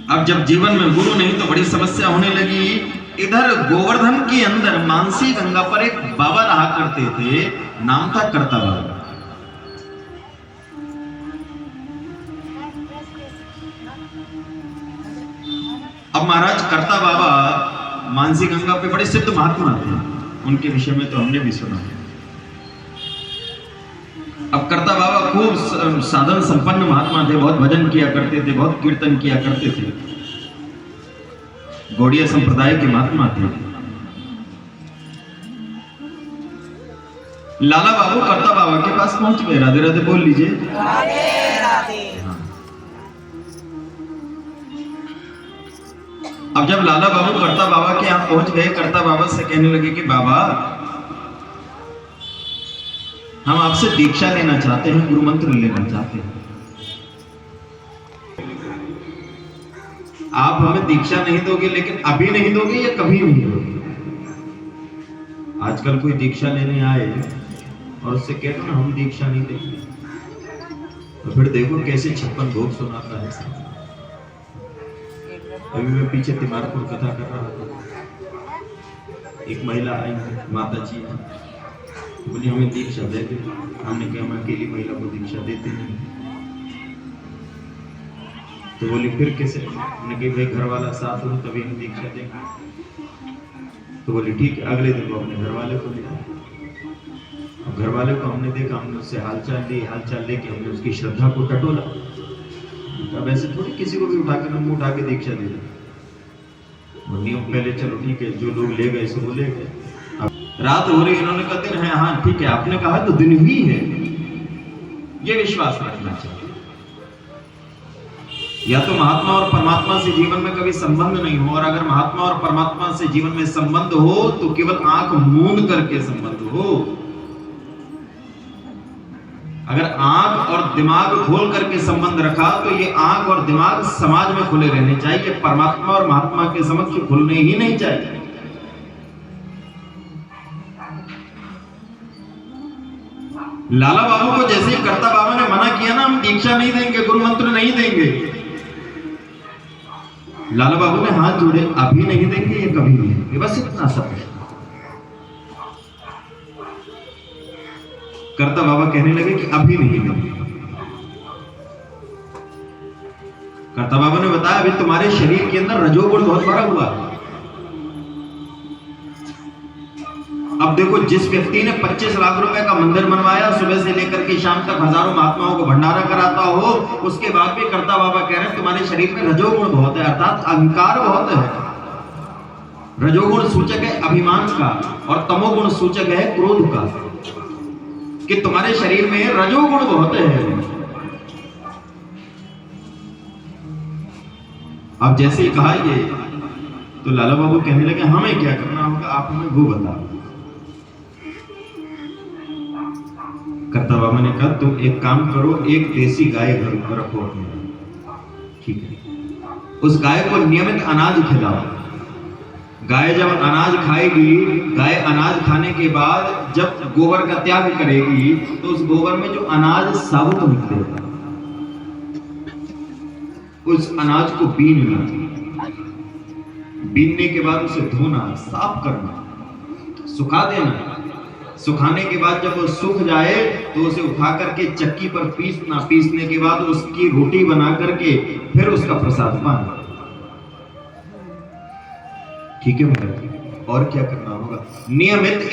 अब जब जीवन में गुरु नहीं तो बड़ी समस्या होने लगी। इधर गोवर्धन के अंदर मानसी गंगा पर एक बाबा रहा करते थे, नाम था करता बाबा। अब महाराज करता बाबा मानसी गंगा पे बड़े सिद्ध महात्मा थे, उनके विषय में तो हमने भी सुना है। अब करता बाबा खूब साधन संपन्न महात्मा थे, बहुत भजन किया करते थे, बहुत कीर्तन किया करते थे, गौड़िया संप्रदाय के महात्मा थे। लाला बाबू करता बाबा के पास पहुंच गए। राधे राधे बोल लीजिए। राधे राधे। अब जब लाला बाबू करता बाबा के यहाँ पहुंच गए, करता बाबा से कहने लगे कि बाबा हम आपसे दीक्षा लेना चाहते हैं, गुरु मंत्र लेना चाहते हैं। आप हमें दीक्षा नहीं दोगे, लेकिन अभी नहीं दोगे या कभी नहीं दोगे? आजकल कोई दीक्षा लेने आए और उससे कह दो ना हम दीक्षा नहीं देंगे, तो फिर देखो कैसे 56 भोग सुनाता है। अभी मैं पीछे तिमारपुर कथा कर रहा था, एक महिला आई, माता जी बोली हमें दीक्षा दे दे। हमने कहा हम अकेली महिला को दीक्षा देते नहीं। तो बोली फिर कैसे? हमने कहा भाई घर वाला साथ हो तभी हम दीक्षा देंगे। तो बोली ठीक है। अगले दिन वो अपने घर वाले को ले आए। घर वाले को हमने देखा, हमने उससे हालचाल लेके हमने उसकी श्रद्धा को टटोला। अब ऐसे थोड़ी किसी को भी उठाकर मुंह उठा के दीक्षा दे दे। नियम पहले चलो ठीक है, जो लोग ले गए सो वो ले गए। अब रात हो रही, इन्होंने कहा दिन है, हाँ ठीक है आपने कहा तो दिन ही है, ये विश्वास रखना चाहिए। या तो महात्मा और परमात्मा से जीवन में कभी संबंध नहीं हो, और अगर महात्मा और परमात्मा से जीवन में संबंध हो तो केवल आंख मूंद करके संबंध हो। अगर आंख और दिमाग खोल करके संबंध रखा तो ये आंख और दिमाग समाज में खुले रहने चाहिए, परमात्मा और महात्मा के समक्ष खुलने ही नहीं चाहिए। लाला बाबू को जैसे ही करता बाबा ने मना किया ना हम दीक्षा नहीं देंगे, गुरु मंत्र नहीं देंगे, लाला बाबू ने हाथ जोड़े, अभी नहीं देंगे ये कभी नहीं देंगे, बस इतना सा प्रश्न। करता बाबा कहने लगे कि अभी नहीं देंगे। करता बाबा ने बताया अभी तुम्हारे शरीर के अंदर रजोगुण बहुत भरा हुआ है। अब देखो जिस व्यक्ति ने 25 लाख रुपए का मंदिर बनवाया, सुबह से लेकर के शाम तक हजारों महात्माओं को भंडारा कराता हो, उसके बाद भी करता बाबा कह रहे हैं तुम्हारे शरीर में रजोगुण बहुत है, अर्थात अहंकार बहुत है। रजोगुण सूचक है अभिमान का और तमोगुण सूचक है क्रोध का, कि तुम्हारे शरीर में रजोगुण बहुत है। अब जैसे ही कहा ये तो लाला बाबू कहने लगे हमें क्या करना होगा, आप हमें वो बताओ। करता बाबा ने कहा तुम एक काम करो, एक देसी गाय घर पर रखो अपने, ठीक है, उस गाय को नियमित अनाज खिलाओ। गाय जब अनाज खाएगी, गाय अनाज खाने के बाद जब गोबर का त्याग करेगी तो उस गोबर में जो अनाज साबुत निकलेगा, उस अनाज को बीनना, बीनने के बाद उसे धोना, साफ करना, सुखा देना। सुखाने के बाद जब वो सूख जाए तो उसे उठा करके चक्की पर पीसना, पीसने के बाद उसकी रोटी बना करके फिर उसका प्रसाद पाना। ठीक है, और क्या करना होगा? नियमित